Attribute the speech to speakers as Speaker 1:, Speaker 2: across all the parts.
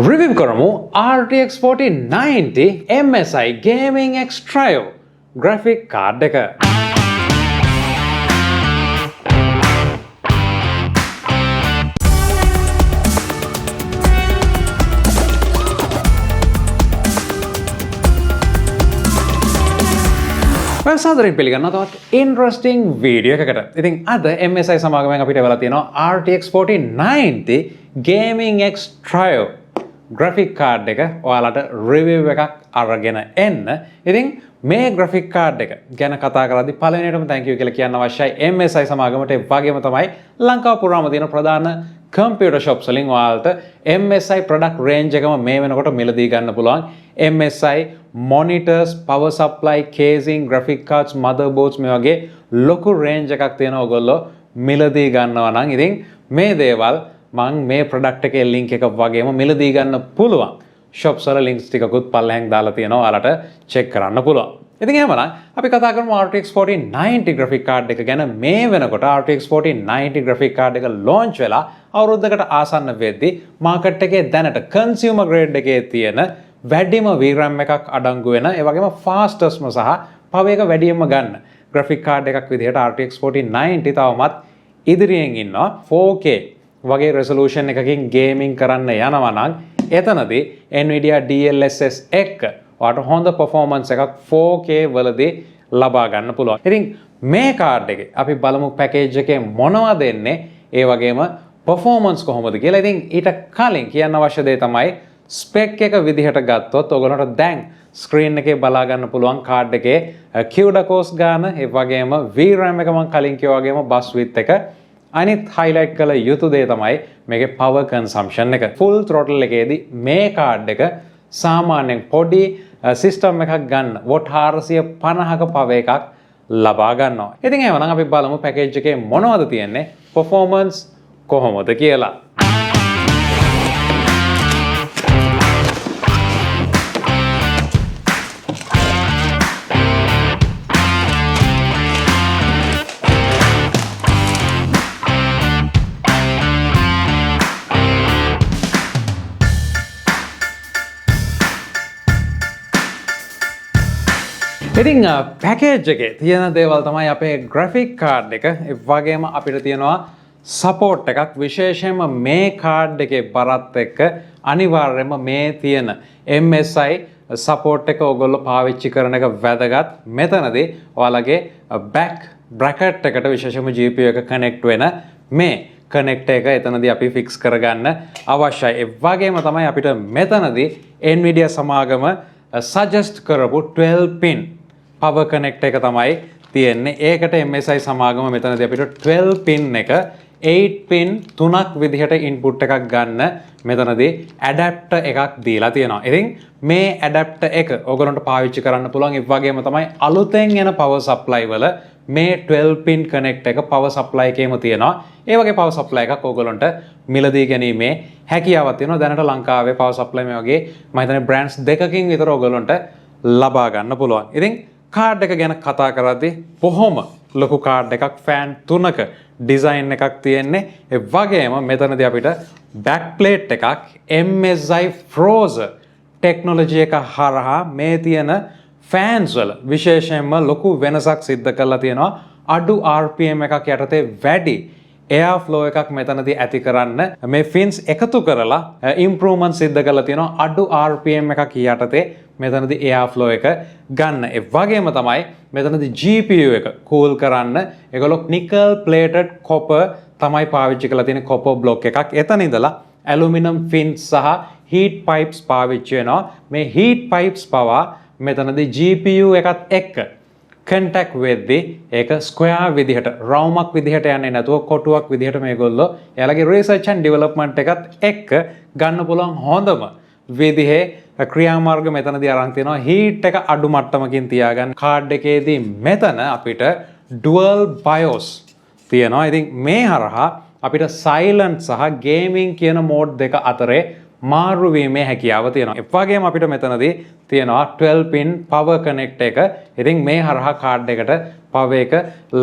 Speaker 1: Review කරමු RTX 4090 MSi Gaming X Trio graphic card එක. සාදරයෙන් පිළිගන්නවා තවත් interesting video එකකට. ඉතින් අද MSi සමාගමෙන් අපිට වෙලා තියෙනවා RTX 4090 Gaming X Trio graphic card එක ඔයාලට review එකක් අරගෙන එන්න. ඉතින් මේ graphic card එක ගැන කතා කරද්දී පළවෙනියටම thank you කියලා කියන්න අවශ්‍යයි MSi සමාගමට. ඒ වගේම තමයි ලංකාව පුරාම තියෙන ප්‍රධාන computer shops වලින් ඔයාලට MSi product range එකම මේ වෙනකොට මිලදී ගන්න පුළුවන්. MSi monitors, power supply, casing, graphic cards, motherboards මේ වගේ ලොකු range එකක් තියෙන ඔයගොල්ලෝ මිලදී ගන්නවා නම් ඉතින් මේ දේවල් මම මේ product එකේ link එක වගේම මිලදී ගන්න පුළුවන් shops වල links ටිකකුත් පල්ලෙහෙන් දාලා තියෙනවා ඔයාලට check කරන්න පුළුවන්. ඉතින් එහෙමනම් අපි කතා කරමු RTX 4090 graphic card එක ගැන. මේ වෙනකොට RTX 4090 graphic card එක launch වෙලා අවුරුද්දකට ආසන්න වෙද්දී market එකේ දැනට consumer grade එකේ තියෙන වැඩිම VRAM එකක් අඩංගු වෙන ඒ වගේම fastestම සහ power එක වැඩියෙන්ම ගන්න graphic card එකක් විදිහට RTX 4090 තවමත් ඉදිරියෙන් ඉන්නවා. 4K වගේ resolution එකකින් gaming කරන්න යනවා නම් එතනදී Nvidia DLSS එක ඔයාලට හොඳ performance එකක් 4K වලදී ලබා ගන්න පුළුවන්. ඉතින් මේ card එකේ අපි බලමු package එකේ මොනවද දෙන්නේ ඒ වගේම performance කොහොමද කියලා. ඉතින් ඊට කලින් කියන්න අවශ්‍ය දේ තමයි spec එක විදිහට ගත්තොත් ඔයගොල්ලන්ට දැන් screen එකේ බලා ගන්න පුළුවන් card එකේ CUDA cost ගාන ඒ වගේම VRAM එක මම කලින් කිව්වා වගේම bus width එක. අනිත් highlight කළ යුතු දේ තමයි මේකේ power consumption එක. full throttle එකේදී මේ card එක සාමාන්‍යයෙන් පොඩි system එකක් ගන්න watt 450ක power එකක් ලබා ගන්නවා. ඉතින් එහෙනම් අපි බලමු package එකේ මොනවද තියෙන්නේ performance කොහොමද කියලා. ඉතින් package එකේ තියෙන දේවල් තමයි අපේ graphic card එක. ඒ වගේම අපිට තියෙනවා support එකක්. විශේෂයෙන්ම මේ card එකේ බරත් එක්ක අනිවාර්යයෙන්ම මේ තියෙන MSi support එක ඔයගොල්ලෝ පාවිච්චි කරන එක වැදගත්. මෙතනදී ඔයාලගේ back bracket එකට විශේෂයෙන්ම GPU එක connect වෙන මේ connect එක එතනදී අපි fix කරගන්න අවශ්‍යයි. ඒ වගේම තමයි අපිට මෙතනදී Nvidia සමාගම suggest කරපු 12 pin power connect එක තමයි තියෙන්නේ. ඒකට MSi සමාගම මෙතනදී අපිට 12 pin එක 8 pin 3ක් විදිහට input එකක් ගන්න මෙතනදී adapter එකක් දීලා තියෙනවා. ඉතින් මේ adapter එක ඔයගොල්ලන්ට පාවිච්චි කරන්න පුළුවන්. ඒ වගේම තමයි අලුතෙන් එන power supply වල මේ 12 pin connect එක power supply එකේම තියෙනවා. ඒ වගේ power supply එකක් ඔයගොල්ලන්ට මිලදී ගැනීමේ හැකියාවක් තියෙනවා. දැනට ලංකාවේ power supply මේ වගේ මම හිතන්නේ brands දෙකකින් විතර ඔයගොල්ලන්ට ලබා ගන්න පුළුවන්. ඉතින් card එක ගැන කතා කරද්දී බොහොම ලොකු card එකක් fan 3ක design එකක් තියෙන්නේ. ඒ වගේම මෙතනදී අපිට back plate එකක් MSi Frozen technology එක හරහා මේ තියෙන fans වල විශේෂයෙන්ම ලොකු වෙනසක් සිද්ධ කරලා තියෙනවා. අඩු RPM එකක් යටතේ වැඩි air flow එකක් මෙතනදී ඇති කරන්න මේ fins එකතු කරලා improvement සිද්ධ කරලා තියෙනවා. අඩු RPM එකක් යටතේ මෙතනදී air flow එක ගන්න. ඒ වගේම තමයි මෙතනදී GPU එක cool කරන්න ඒගොල්ලෝ nickel plated copper තමයි පාවිච්චි කරලා තියෙන copper block එකක්. එතන ඉඳලා aluminum fins සහ heat pipes පාවිච්චි වෙනවා. මේ heat pipes පවා මෙතනදී GPU එකත් එක්ක contact වෙද්දී ඒක square විදිහට රවුමක් විදිහට යන්නේ නැතුව කොටුවක් විදිහට මේගොල්ලෝ එයාලගේ research and development එකත් එක්ක ගන්න පුළුවන් හොඳම විදිහේ ක්‍රියාමාර්ග මෙතනදී අරන් තිනවා. heat එක අඩු මට්ටමකින් තියාගන්න. card එකේදී මෙතන අපිට dual BIOS තියෙනවා. ඉතින් මේ හරහා අපිට silent සහ gaming කියන mode දෙක අතරේ මාරු වීමේ හැකියාව තියෙනවා. ඒ වගේම අපිට මෙතනදී තියෙනවා 12 pin power connect එක. ඉතින් මේ හරහා card එකට power එක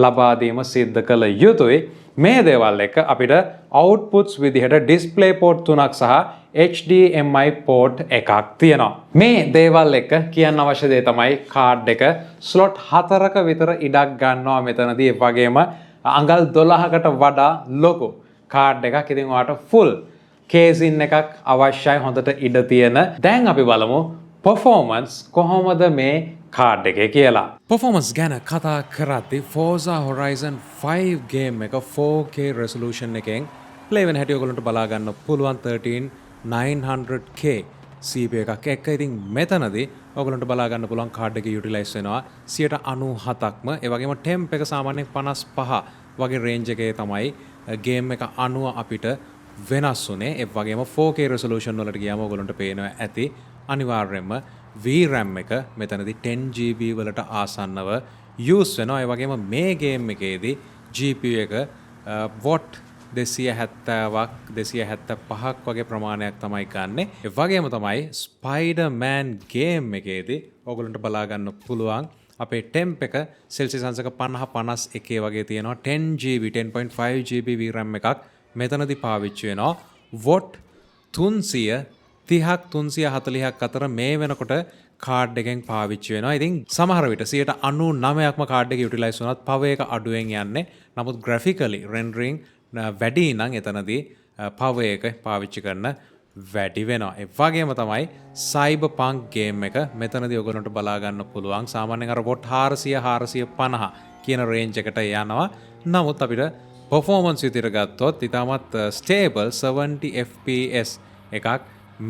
Speaker 1: ලබා දීම සිද්ධ කළ යුතුයි. මේ දේවල් එක අපිට outputs විදිහට display port 3ක් සහ HDMI port එකක් තියෙනවා. මේ දේවල් එක කියන්න අවශ්‍ය දේ තමයි කාඩ් එක ස්ලොට් 4ක විතර ඉඩක් ගන්නවා මෙතනදී. ඒ වගේම අඟල් 12කට වඩා ලොකු කාඩ් එකක්. ඉතින් ඔයාලට full කේසින් එකක් අවශ්‍යයි හොඳට ඉඩ තියෙන. දැන් අපි බලමු performance කොහොමද මේ කාඩ් එකේ කියලා. performance ගැන කතා කරද්දී Forza Horizon 5 game එක 4K resolution එකෙන් play වෙන හැටි ඔයගොල්ලන්ට බලා ගන්න පුළුවන් 13900K CPU එකක් එක්ක. ඉතින් මෙතනදී ඔයගොල්ලන්ට බලා ගන්න පුළුවන් කාඩ් එකේ යුටිලයිස් වෙනවා 97%ක්ම. ඒ වගේම temp එක සාමාන්‍යයෙන් 55 වගේ range එකේ තමයි game එක අනුව අපිට වෙනස් වුනේ. ඒ වගේම 4K resolution වලට ගියාම ඔයගොල්ලන්ට පේනවා ඇති අනිවාර්යයෙන්ම VRAM එක මෙතනදී 10GB වලට ආසන්නව use වෙනවා. ඒ වගේම මේ game එකේදී GPU එක watt 270ක් 275ක් වගේ ප්‍රමාණයක් තමයි ගන්නෙ. ඒ වගේම තමයි Spider-Man game එකේදී ඔයගොල්ලන්ට බලා ගන්න පුළුවන් අපේ temp එක Celsius අංශක 50 51 වගේ තියෙනවා. 10GB 10.5GB VRAM එකක් මෙතනදී පාවිච්චි වෙනවා. watt 330ක් 340ක් අතර මේ වෙනකොට කාඩ් එකෙන් පාවිච්චි වෙනවා. ඉතින් සමහර විට 99%ක්ම කාඩ් එක යුටිලයිස් වුණත් power එක අඩුවෙන් යන්නේ. නමුත් graphically rendering වැඩි නම් එතනදී power එක පාවිච්චි කරන වැඩි වෙනවා. ඒ වගේම තමයි Cyberpunk game එක මෙතනදී ඔයගොල්ලන්ට බලා ගන්න පුළුවන්. සාමාන්‍යයෙන් අර watt 400 450 කියන range එකට යනවා. නමුත් අපිට performance විදිහට ගත්තොත් ඉතාමත් stable 70 fps එකක්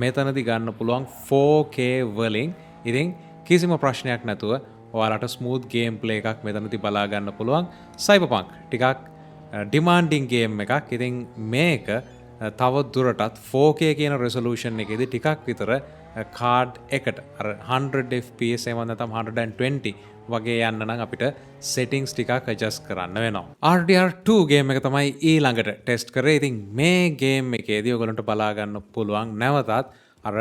Speaker 1: මෙතනදී ගන්න පුළුවන් 4K වලින්. ඉතින් කිසිම ප්‍රශ්නයක් නැතුව ඔයාලට smooth game play එකක් මෙතනදී බලා ගන්න පුළුවන්. Cyberpunk ටිකක් demanding game එකක්. ඉතින් මේක තව දුරටත් 4K කියන resolution එකේදී ටිකක් විතර කාඩ් එකට අර 100 fps එහෙම නැත්නම් 120 වගේ යන්න නම් අපිට settings ටිකක් adjust කරන්න වෙනවා. RDR2 game එක තමයි ඊළඟට test කරේ. ඉතින් මේ game එකේදී ඔයගොල්ලන්ට බලා ගන්න පුළුවන් නැවතත් අර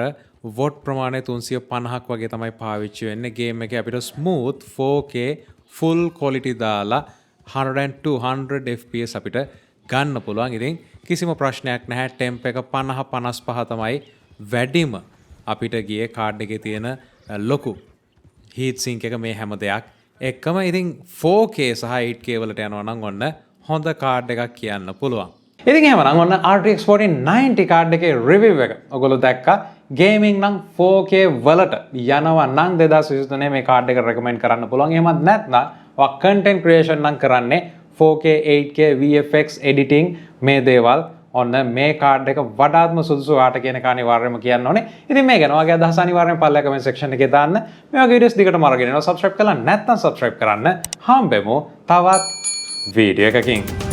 Speaker 1: watt ප්‍රමාණය 350ක් වගේ තමයි පාවිච්චි වෙන්නේ. game එකේ අපිට smooth 4K full quality දාලා 100 fps අපිට ගන්න පුළුවන්. ඉතින් කිසිම ප්‍රශ්නයක් නැහැ. temp එක 50 55 තමයි වැඩිම අපිට ගියේ කාඩ් එකේ තියෙන ලොකු heat sink එක මේ හැම දෙයක් එක්කම. ඉතින් 4K සහ 8K වලට යනවා නම් ඔන්න හොඳ කාඩ් එකක් කියන්න පුළුවන්. ඉතින් එහෙමනම් ඔන්න RTX 4090 කාඩ් එකේ review එක ඔයගොල්ලෝ දැක්කා. gaming නම් 4K වලට යනවා නම් 2023 මේ කාඩ් එක recommend කරන්න පුළුවන්. එහෙමත් නැත්නම් ඔය content creation නම් කරන්නේ 4K 8K VFX editing මේ දේවල් ඔන්න මේ කාඩ් එක වඩාත්ම සුදුසු ඔයාට කියන එක අනිවාර්යයෙන්ම කියන්න ඕනේ. ඉතින් මේ ගැන ඔයාගේ අදහස් අනිවාර්යයෙන් පල්ලෙහා comment section එකේ දාන්න. මේ වගේ videos දිගටම අරගෙන එනවා. subscribe කරලා නැත්නම් subscribe කරන්න. හම්බෙමු තවත් වීඩියෝ එකකින්.